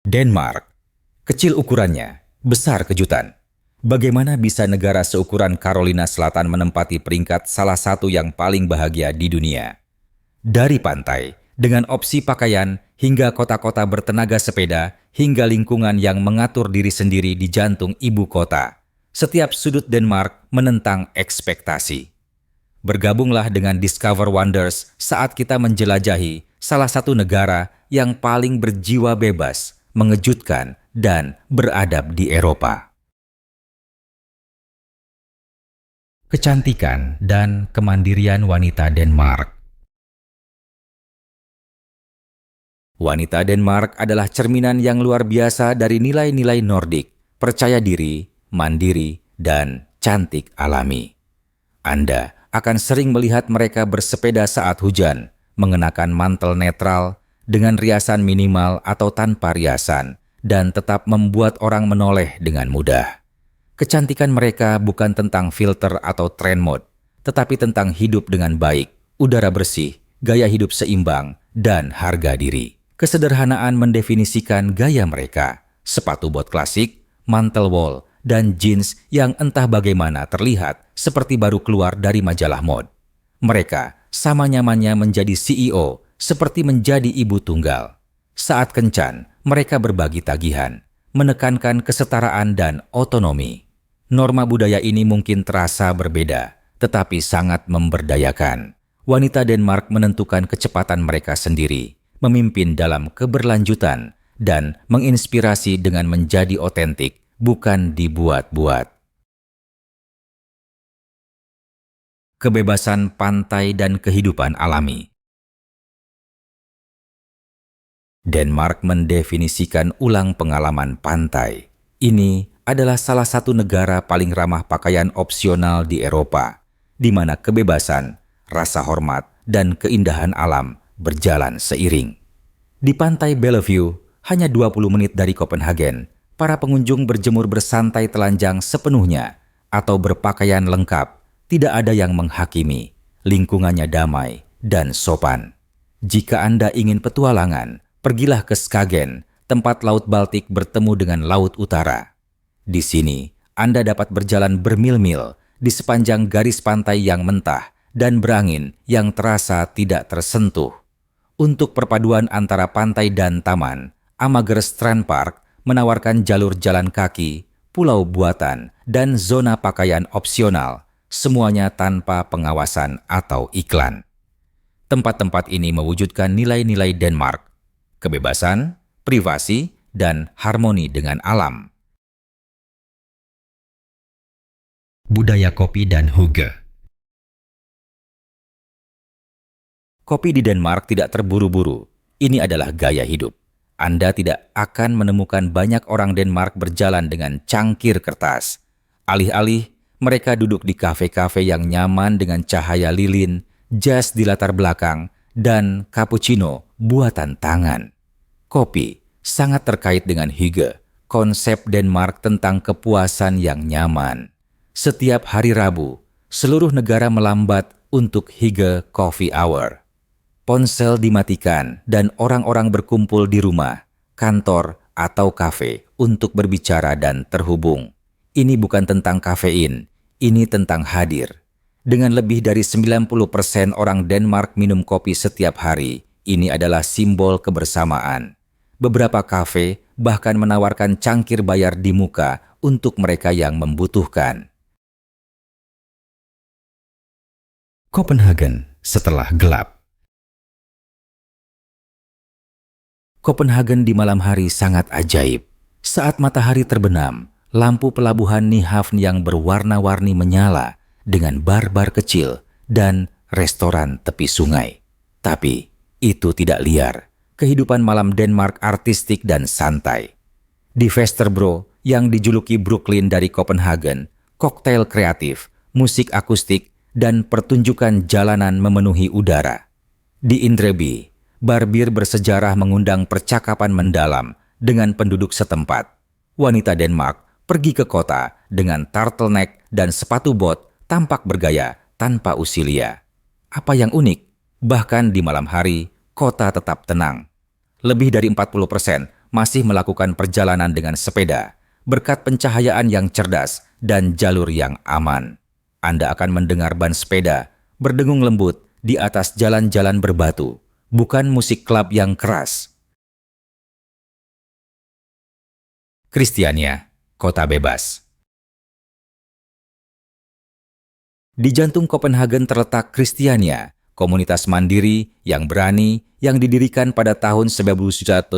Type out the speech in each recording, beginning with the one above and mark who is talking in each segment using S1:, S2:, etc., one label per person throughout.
S1: Denmark. Kecil ukurannya, besar kejutan. Bagaimana bisa negara seukuran Carolina Selatan menempati peringkat salah satu yang paling bahagia di dunia? Dari pantai, dengan opsi pakaian, hingga kota-kota bertenaga sepeda, hingga lingkungan yang mengatur diri sendiri di jantung ibu kota. Setiap sudut Denmark menentang ekspektasi. Bergabunglah dengan Discover Wonders saat kita menjelajahi salah satu negara yang paling berjiwa bebas, mengejutkan, dan beradab di Eropa. Kecantikan dan kemandirian wanita Denmark. Wanita Denmark adalah cerminan yang luar biasa dari nilai-nilai Nordik, percaya diri, mandiri, dan cantik alami. Anda akan sering melihat mereka bersepeda saat hujan, mengenakan mantel netral, dengan riasan minimal atau tanpa riasan, dan tetap membuat orang menoleh dengan mudah. Kecantikan mereka bukan tentang filter atau trend mode, tetapi tentang hidup dengan baik, udara bersih, gaya hidup seimbang, dan harga diri. Kesederhanaan mendefinisikan gaya mereka, sepatu bot klasik, mantel wol, dan jeans yang entah bagaimana terlihat seperti baru keluar dari majalah mod. Mereka sama nyamannya menjadi CEO, seperti menjadi ibu tunggal. Saat kencan, mereka berbagi tagihan, menekankan kesetaraan dan otonomi. Norma budaya ini mungkin terasa berbeda, tetapi sangat memberdayakan. Wanita Denmark menentukan kecepatan mereka sendiri, memimpin dalam keberlanjutan, dan menginspirasi dengan menjadi otentik, bukan dibuat-buat. Kebebasan pantai dan kehidupan alami. Denmark mendefinisikan ulang pengalaman pantai. Ini adalah salah satu negara paling ramah pakaian opsional di Eropa, di mana kebebasan, rasa hormat, dan keindahan alam berjalan seiring. Di pantai Bellevue, hanya 20 menit dari Copenhagen, para pengunjung berjemur bersantai telanjang sepenuhnya atau berpakaian lengkap. Tidak ada yang menghakimi, lingkungannya damai dan sopan. Jika Anda ingin petualangan, pergilah ke Skagen, tempat Laut Baltik bertemu dengan Laut Utara. Di sini, Anda dapat berjalan bermil-mil di sepanjang garis pantai yang mentah dan berangin yang terasa tidak tersentuh. Untuk perpaduan antara pantai dan taman, Amager Strand Park menawarkan jalur jalan kaki, pulau buatan, dan zona pakaian opsional, semuanya tanpa pengawasan atau iklan. Tempat-tempat ini mewujudkan nilai-nilai Denmark, kebebasan, privasi, dan harmoni dengan alam. Budaya kopi dan hygge. Kopi di Denmark tidak terburu-buru. Ini adalah gaya hidup. Anda tidak akan menemukan banyak orang Denmark berjalan dengan cangkir kertas. Alih-alih, mereka duduk di kafe-kafe yang nyaman dengan cahaya lilin, jas di latar belakang, dan cappuccino buatan tangan. Kopi sangat terkait dengan hygge, konsep Denmark tentang kepuasan yang nyaman. Setiap hari Rabu, seluruh negara melambat untuk hygge coffee hour. Ponsel dimatikan dan orang-orang berkumpul di rumah, kantor, atau kafe untuk berbicara dan terhubung. Ini bukan tentang kafein, ini tentang hadir. Dengan lebih dari 90% orang Denmark minum kopi setiap hari, ini adalah simbol kebersamaan. Beberapa kafe bahkan menawarkan cangkir bayar di muka untuk mereka yang membutuhkan. Copenhagen setelah gelap. Copenhagen di malam hari sangat ajaib. Saat matahari terbenam, lampu pelabuhan Nyhavn yang berwarna-warni menyala dengan bar-bar kecil dan restoran tepi sungai. Tapi itu tidak liar. Kehidupan malam Denmark artistik dan santai. Di Vesterbro yang dijuluki Brooklyn dari Copenhagen, koktail kreatif, musik akustik, dan pertunjukan jalanan memenuhi udara. Di Indreby, bar bir bersejarah mengundang percakapan mendalam dengan penduduk setempat. Wanita Denmark pergi ke kota dengan turtleneck dan sepatu bot tampak bergaya tanpa usilia. Apa yang unik? Bahkan di malam hari, kota tetap tenang. Lebih dari 40% masih melakukan perjalanan dengan sepeda, berkat pencahayaan yang cerdas dan jalur yang aman. Anda akan mendengar ban sepeda berdengung lembut di atas jalan-jalan berbatu, bukan musik klub yang keras. Kristiania, kota bebas. Di jantung Kopenhagen terletak Kristiania, komunitas mandiri yang berani yang didirikan pada tahun 1971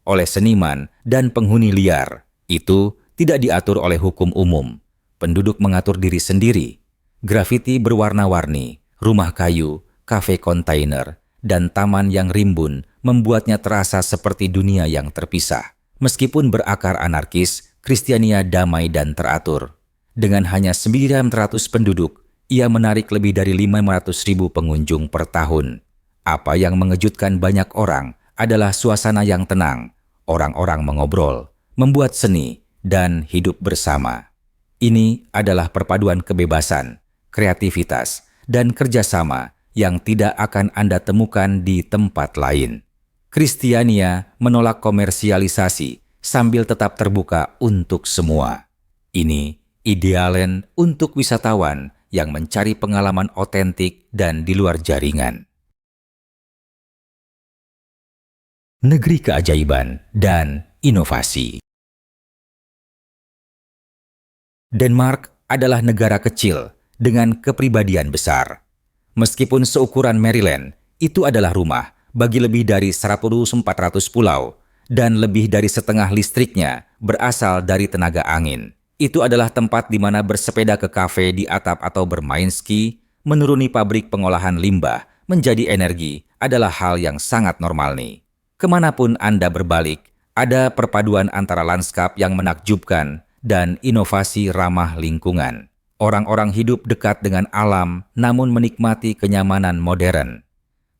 S1: oleh seniman dan penghuni liar. Itu tidak diatur oleh hukum umum. Penduduk mengatur diri sendiri. Grafiti berwarna-warni, rumah kayu, kafe kontainer, dan taman yang rimbun membuatnya terasa seperti dunia yang terpisah. Meskipun berakar anarkis, Kristiania damai dan teratur. Dengan hanya 900 penduduk, ia menarik lebih dari 500.000 pengunjung per tahun. Apa yang mengejutkan banyak orang adalah suasana yang tenang. Orang-orang mengobrol, membuat seni, dan hidup bersama. Ini adalah perpaduan kebebasan, kreativitas, dan kerjasama yang tidak akan Anda temukan di tempat lain. Kristiania menolak komersialisasi sambil tetap terbuka untuk semua. Ini idealen untuk wisatawan yang mencari pengalaman otentik dan di luar jaringan. Negeri keajaiban dan inovasi. Denmark adalah negara kecil dengan kepribadian besar. Meskipun seukuran Maryland, itu adalah rumah bagi lebih dari 1.400 pulau dan lebih dari setengah listriknya berasal dari tenaga angin. Itu adalah tempat di mana bersepeda ke kafe di atap atau bermain ski, menuruni pabrik pengolahan limbah menjadi energi adalah hal yang sangat normal nih. Kemanapun Anda berbalik, ada perpaduan antara lanskap yang menakjubkan dan inovasi ramah lingkungan. Orang-orang hidup dekat dengan alam namun menikmati kenyamanan modern.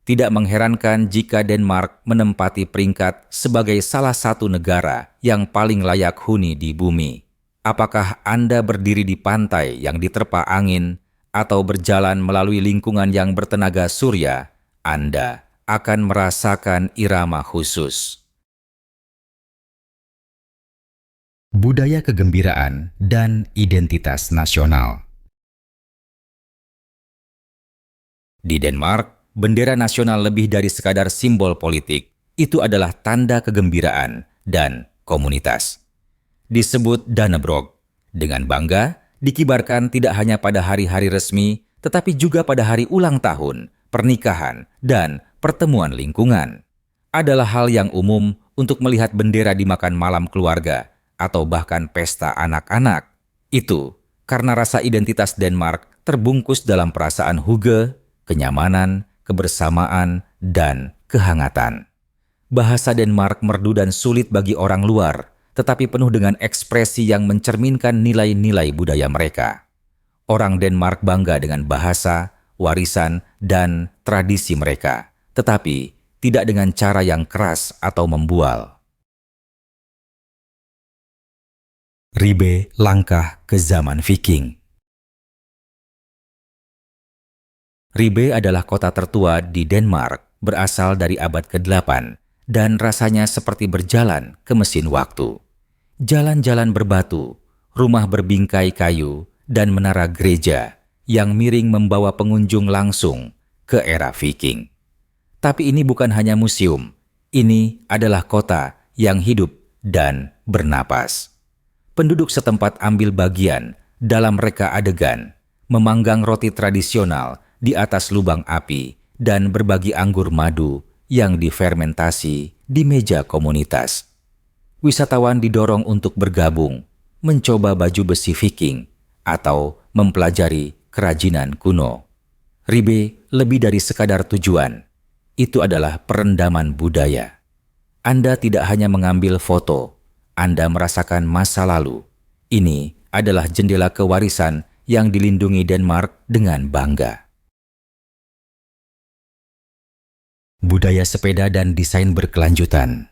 S1: Tidak mengherankan jika Denmark menempati peringkat sebagai salah satu negara yang paling layak huni di bumi. Apakah Anda berdiri di pantai yang diterpa angin atau berjalan melalui lingkungan yang bertenaga surya, Anda akan merasakan irama khusus. Budaya kegembiraan dan identitas nasional. Di Denmark, bendera nasional lebih dari sekadar simbol politik. Itu adalah tanda kegembiraan dan komunitas. Disebut Dannebrog. Dengan bangga, dikibarkan tidak hanya pada hari-hari resmi, tetapi juga pada hari ulang tahun, pernikahan, dan pertemuan lingkungan. Adalah hal yang umum untuk melihat bendera di makan malam keluarga atau bahkan pesta anak-anak. Itu karena rasa identitas Denmark terbungkus dalam perasaan hygge, kenyamanan, kebersamaan, dan kehangatan. Bahasa Denmark merdu dan sulit bagi orang luar, tetapi penuh dengan ekspresi yang mencerminkan nilai-nilai budaya mereka. Orang Denmark bangga dengan bahasa, warisan, dan tradisi mereka, tetapi tidak dengan cara yang keras atau membual. Ribe langkah ke zaman Viking. Ribe adalah kota tertua di Denmark, berasal dari abad ke-8, dan rasanya seperti berjalan ke mesin waktu. Jalan-jalan berbatu, rumah berbingkai kayu, dan menara gereja yang miring membawa pengunjung langsung ke era Viking. Tapi ini bukan hanya museum, ini adalah kota yang hidup dan bernapas. Penduduk setempat ambil bagian dalam reka adegan, memanggang roti tradisional di atas lubang api, dan berbagi anggur madu yang difermentasi di meja komunitas. Wisatawan didorong untuk bergabung, mencoba baju besi Viking, atau mempelajari kerajinan kuno. Ribe lebih dari sekadar tujuan. Itu adalah perendaman budaya. Anda tidak hanya mengambil foto, Anda merasakan masa lalu. Ini adalah jendela kewarisan yang dilindungi Denmark dengan bangga. Budaya sepeda dan desain berkelanjutan.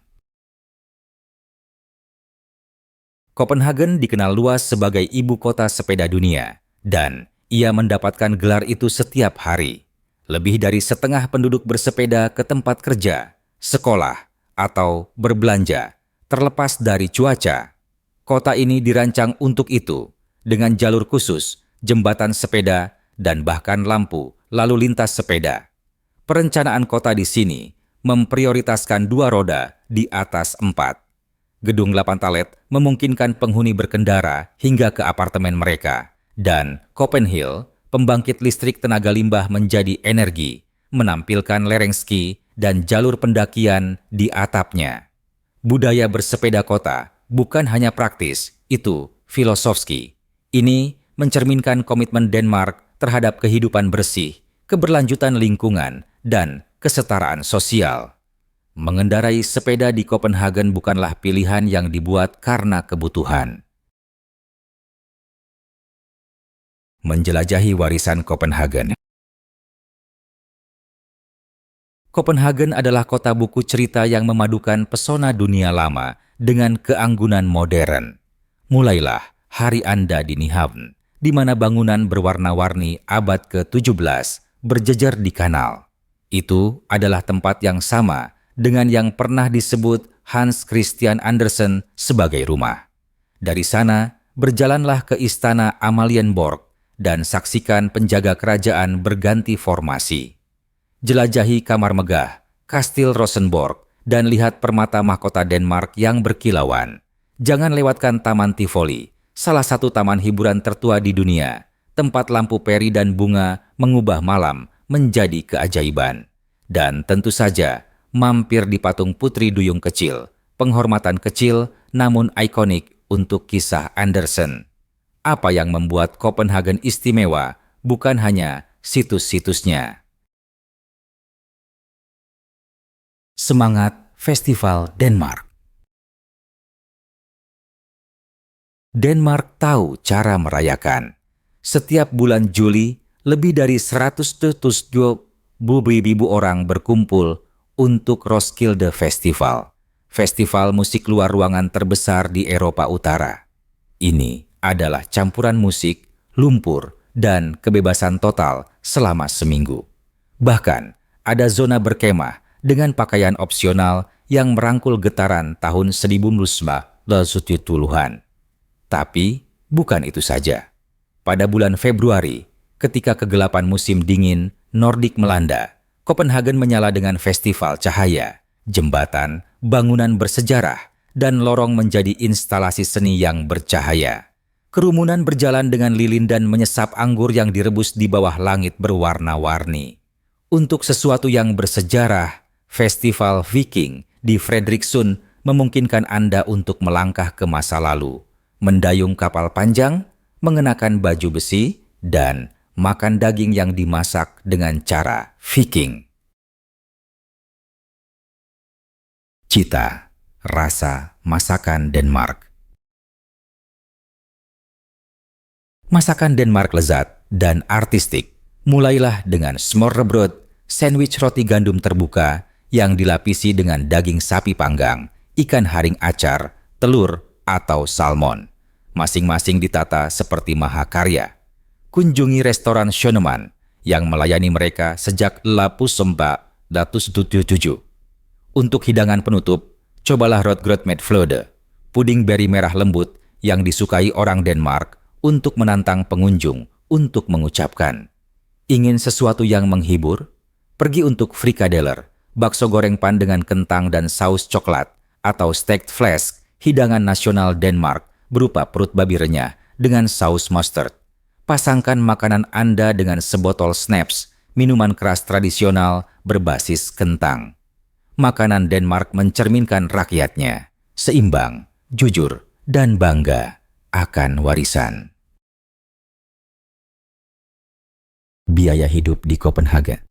S1: Kopenhagen dikenal luas sebagai ibu kota sepeda dunia, dan ia mendapatkan gelar itu setiap hari. Lebih dari setengah penduduk bersepeda ke tempat kerja, sekolah, atau berbelanja, terlepas dari cuaca. Kota ini dirancang untuk itu, dengan jalur khusus, jembatan sepeda, dan bahkan lampu lalu lintas sepeda. Perencanaan kota di sini memprioritaskan 2 roda di atas 4. Gedung 8 talet memungkinkan penghuni berkendara hingga ke apartemen mereka, dan Copenhill, pembangkit listrik tenaga limbah menjadi energi, menampilkan lereng ski dan jalur pendakian di atapnya. Budaya bersepeda kota bukan hanya praktis, itu filosofski. Ini mencerminkan komitmen Denmark terhadap kehidupan bersih, keberlanjutan lingkungan, dan kesetaraan sosial. Mengendarai sepeda di Copenhagen bukanlah pilihan yang dibuat karena kebutuhan. Menjelajahi warisan Copenhagen. Copenhagen adalah kota buku cerita yang memadukan pesona dunia lama dengan keanggunan modern. Mulailah hari Anda di Nyhavn, di mana bangunan berwarna-warni abad ke-17 berjejer di kanal. Itu adalah tempat yang sama dengan yang pernah disebut Hans Christian Andersen sebagai rumah. Dari sana, berjalanlah ke istana Amalienborg dan saksikan penjaga kerajaan berganti formasi. Jelajahi kamar megah, Kastil Rosenborg, dan lihat permata mahkota Denmark yang berkilauan. Jangan lewatkan Taman Tivoli, salah satu taman hiburan tertua di dunia. Tempat lampu peri dan bunga mengubah malam menjadi keajaiban. Dan tentu saja, mampir di patung Putri Duyung kecil, penghormatan kecil namun ikonik untuk kisah Andersen. Apa yang membuat Copenhagen istimewa bukan hanya situs-situsnya. Semangat Festival Denmark. Denmark tahu cara merayakan. Setiap bulan Juli, lebih dari 170.000 orang berkumpul untuk Roskilde Festival, festival musik luar ruangan terbesar di Eropa Utara. Ini adalah campuran musik, lumpur, dan kebebasan total selama seminggu. Bahkan, ada zona berkemah dengan pakaian opsional yang merangkul getaran tahun 1970-an. Tapi, bukan itu saja. Pada bulan Februari, ketika kegelapan musim dingin Nordik melanda, Copenhagen menyala dengan festival cahaya, jembatan, bangunan bersejarah, dan lorong menjadi instalasi seni yang bercahaya. Kerumunan berjalan dengan lilin dan menyesap anggur yang direbus di bawah langit berwarna-warni. Untuk sesuatu yang bersejarah, Festival Viking di Frederiksund memungkinkan Anda untuk melangkah ke masa lalu, mendayung kapal panjang, mengenakan baju besi, dan makan daging yang dimasak dengan cara Viking. Cita, rasa, masakan Denmark. Masakan Denmark lezat dan artistik. Mulailah dengan smørrebrød, sandwich roti gandum terbuka yang dilapisi dengan daging sapi panggang, ikan haring acar, telur, atau salmon. Masing-masing ditata seperti mahakarya. Kunjungi restoran Schønemann yang melayani mereka sejak 1977. Untuk hidangan penutup, cobalah rotgrøt met fløde, puding beri merah lembut yang disukai orang Denmark untuk menantang pengunjung untuk mengucapkan. Ingin sesuatu yang menghibur? Pergi untuk frikadeler, bakso goreng pan dengan kentang dan saus coklat, atau stekt flæsk, hidangan nasional Denmark berupa perut babi renyah dengan saus mustard. Pasangkan makanan Anda dengan sebotol snaps, minuman keras tradisional berbasis kentang. Makanan Denmark mencerminkan rakyatnya, seimbang, jujur, dan bangga akan warisan. Biaya hidup di Copenhagen.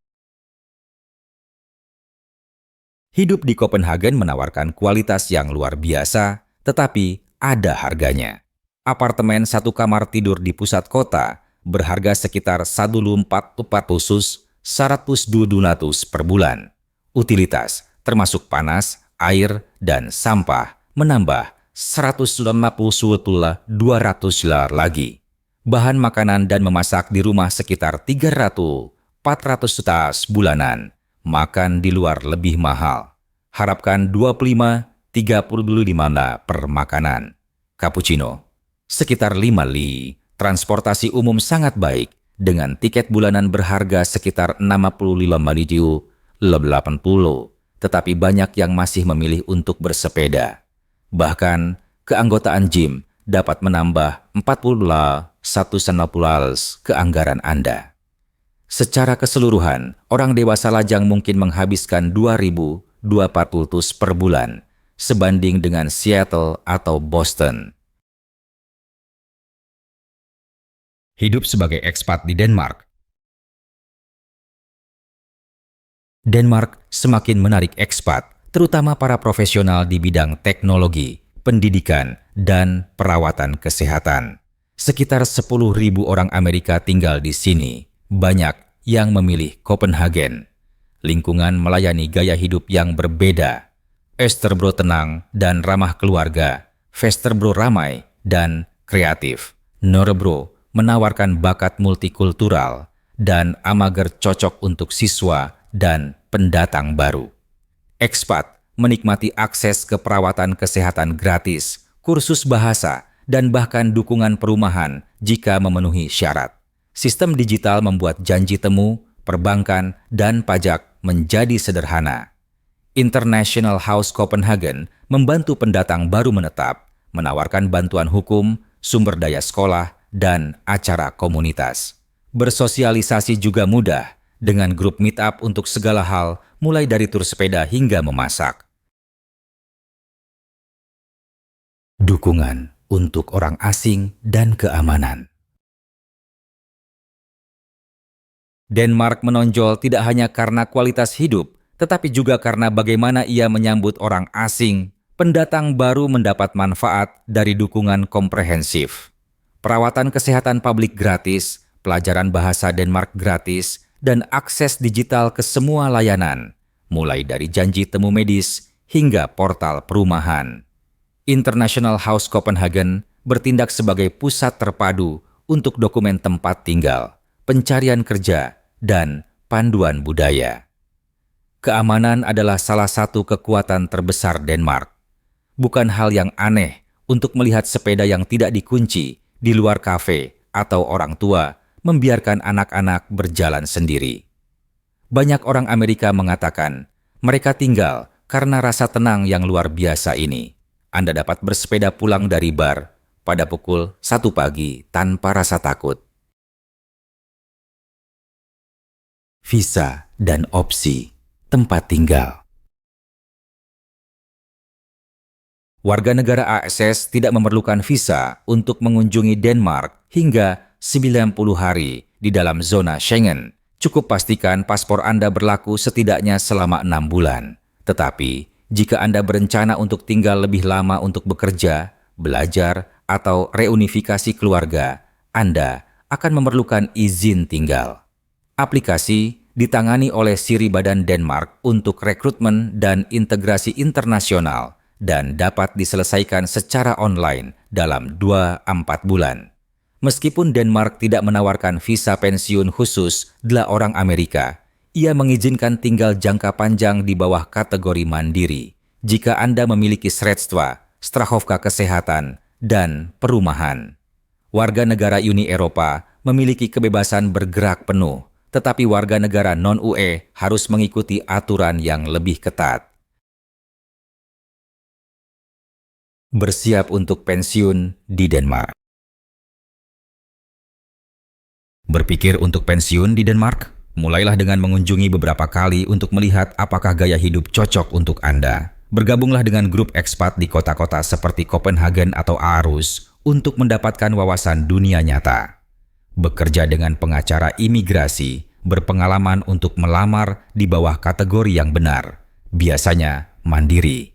S1: Hidup di Copenhagen menawarkan kualitas yang luar biasa, tetapi ada harganya. Apartemen satu kamar tidur di pusat kota berharga sekitar 1.400 per bulan. Utilitas, termasuk panas, air, dan sampah, menambah 150-200 lagi. Bahan makanan dan memasak di rumah sekitar 300-400 bulanan. Makan di luar lebih mahal. Harapkan 25-35 per makanan. Cappuccino, sekitar 5 li. Transportasi umum sangat baik, dengan tiket bulanan berharga sekitar 65 ribu 80. Tetapi banyak yang masih memilih untuk bersepeda. Bahkan, keanggotaan gym dapat menambah 40 ke anggaran Anda. Secara keseluruhan, orang dewasa lajang mungkin menghabiskan 2.240 per bulan, sebanding dengan Seattle atau Boston. Hidup sebagai ekspat di Denmark. Denmark semakin menarik ekspat, terutama para profesional di bidang teknologi, pendidikan, dan perawatan kesehatan. Sekitar 10.000 orang Amerika tinggal di sini. Banyak yang memilih Copenhagen. Lingkungan melayani gaya hidup yang berbeda. Österbro tenang dan ramah keluarga. Vesterbro ramai dan kreatif. Norebro menawarkan bakat multikultural. Dan Amager cocok untuk siswa dan pendatang baru. Ekspat menikmati akses ke perawatan kesehatan gratis, kursus bahasa, dan bahkan dukungan perumahan jika memenuhi syarat. Sistem digital membuat janji temu, perbankan, dan pajak menjadi sederhana. International House Copenhagen membantu pendatang baru menetap, menawarkan bantuan hukum, sumber daya sekolah, dan acara komunitas. Bersosialisasi juga mudah, dengan grup meetup untuk segala hal, mulai dari tur sepeda hingga memasak. Dukungan untuk orang asing dan keamanan. Denmark menonjol tidak hanya karena kualitas hidup, tetapi juga karena bagaimana ia menyambut orang asing. Pendatang baru mendapat manfaat dari dukungan komprehensif. Perawatan kesehatan publik gratis, pelajaran bahasa Denmark gratis, dan akses digital ke semua layanan, mulai dari janji temu medis hingga portal perumahan. International House Copenhagen bertindak sebagai pusat terpadu untuk dokumen tempat tinggal, pencarian kerja, dan panduan budaya. Keamanan adalah salah satu kekuatan terbesar Denmark. Bukan hal yang aneh untuk melihat sepeda yang tidak dikunci di luar kafe atau orang tua membiarkan anak-anak berjalan sendiri. Banyak orang Amerika mengatakan mereka tinggal karena rasa tenang yang luar biasa ini. Anda dapat bersepeda pulang dari bar pada pukul 1 pagi tanpa rasa takut. Visa dan opsi tempat tinggal. Warga negara ASS tidak memerlukan visa untuk mengunjungi Denmark hingga 90 hari di dalam zona Schengen. Cukup pastikan paspor Anda berlaku setidaknya selama 6 bulan. Tetapi, jika Anda berencana untuk tinggal lebih lama untuk bekerja, belajar, atau reunifikasi keluarga, Anda akan memerlukan izin tinggal. Aplikasi ditangani oleh Siri Badan Denmark untuk rekrutmen dan integrasi internasional dan dapat diselesaikan secara online dalam 2-4 bulan. Meskipun Denmark tidak menawarkan visa pensiun khusus dla orang Amerika, ia mengizinkan tinggal jangka panjang di bawah kategori mandiri jika Anda memiliki sredstva, strahofka kesehatan, dan perumahan. Warga negara Uni Eropa memiliki kebebasan bergerak penuh, tetapi warga negara non-UE harus mengikuti aturan yang lebih ketat. Bersiap untuk pensiun di Denmark. Berpikir untuk pensiun di Denmark? Mulailah dengan mengunjungi beberapa kali untuk melihat apakah gaya hidup cocok untuk Anda. Bergabunglah dengan grup ekspat di kota-kota seperti Copenhagen atau Aarhus untuk mendapatkan wawasan dunia nyata. Bekerja dengan pengacara imigrasi, berpengalaman untuk melamar di bawah kategori yang benar, biasanya mandiri.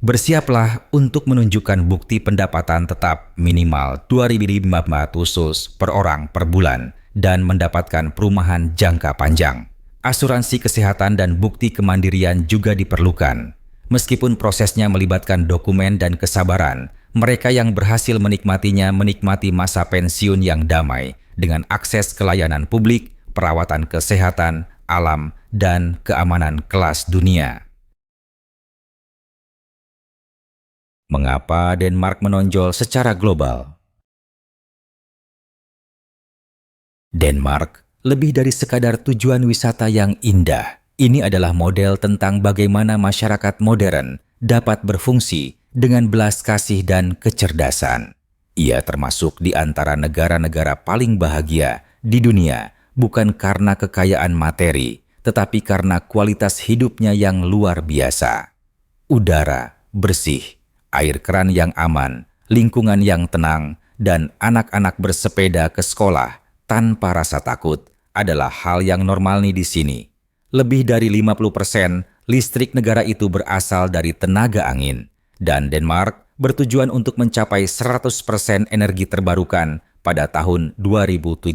S1: Bersiaplah untuk menunjukkan bukti pendapatan tetap minimal 2.500 per orang per bulan dan mendapatkan perumahan jangka panjang. Asuransi kesehatan dan bukti kemandirian juga diperlukan. Meskipun prosesnya melibatkan dokumen dan kesabaran, mereka yang berhasil menikmatinya menikmati masa pensiun yang damai dengan akses ke layanan publik, perawatan kesehatan, alam, dan keamanan kelas dunia. Mengapa Denmark menonjol secara global? Denmark lebih dari sekadar tujuan wisata yang indah. Ini adalah model tentang bagaimana masyarakat modern dapat berfungsi dengan belas kasih dan kecerdasan. Ia termasuk di antara negara-negara paling bahagia di dunia, bukan karena kekayaan materi, tetapi karena kualitas hidupnya yang luar biasa. Udara bersih, air keran yang aman, lingkungan yang tenang, dan anak-anak bersepeda ke sekolah tanpa rasa takut adalah hal yang normal nih di sini. Lebih dari 50% listrik negara itu berasal dari tenaga angin, dan Denmark bertujuan untuk mencapai 100% energi terbarukan pada tahun 2030.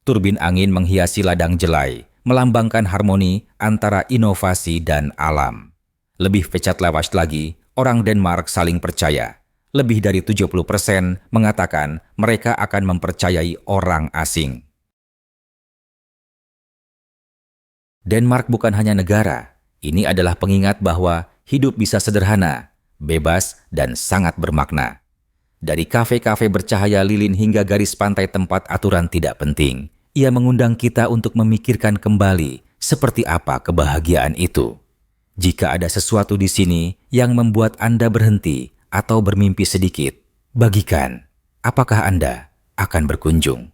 S1: Turbin angin menghiasi ladang jelai, melambangkan harmoni antara inovasi dan alam. Lebih pecat lewas lagi, orang Denmark saling percaya. Lebih dari 70% mengatakan mereka akan mempercayai orang asing. Denmark bukan hanya negara, ini adalah pengingat bahwa hidup bisa sederhana, bebas, dan sangat bermakna. Dari kafe-kafe bercahaya lilin hingga garis pantai tempat aturan tidak penting, ia mengundang kita untuk memikirkan kembali seperti apa kebahagiaan itu. Jika ada sesuatu di sini yang membuat Anda berhenti atau bermimpi sedikit, bagikan. Apakah Anda akan berkunjung?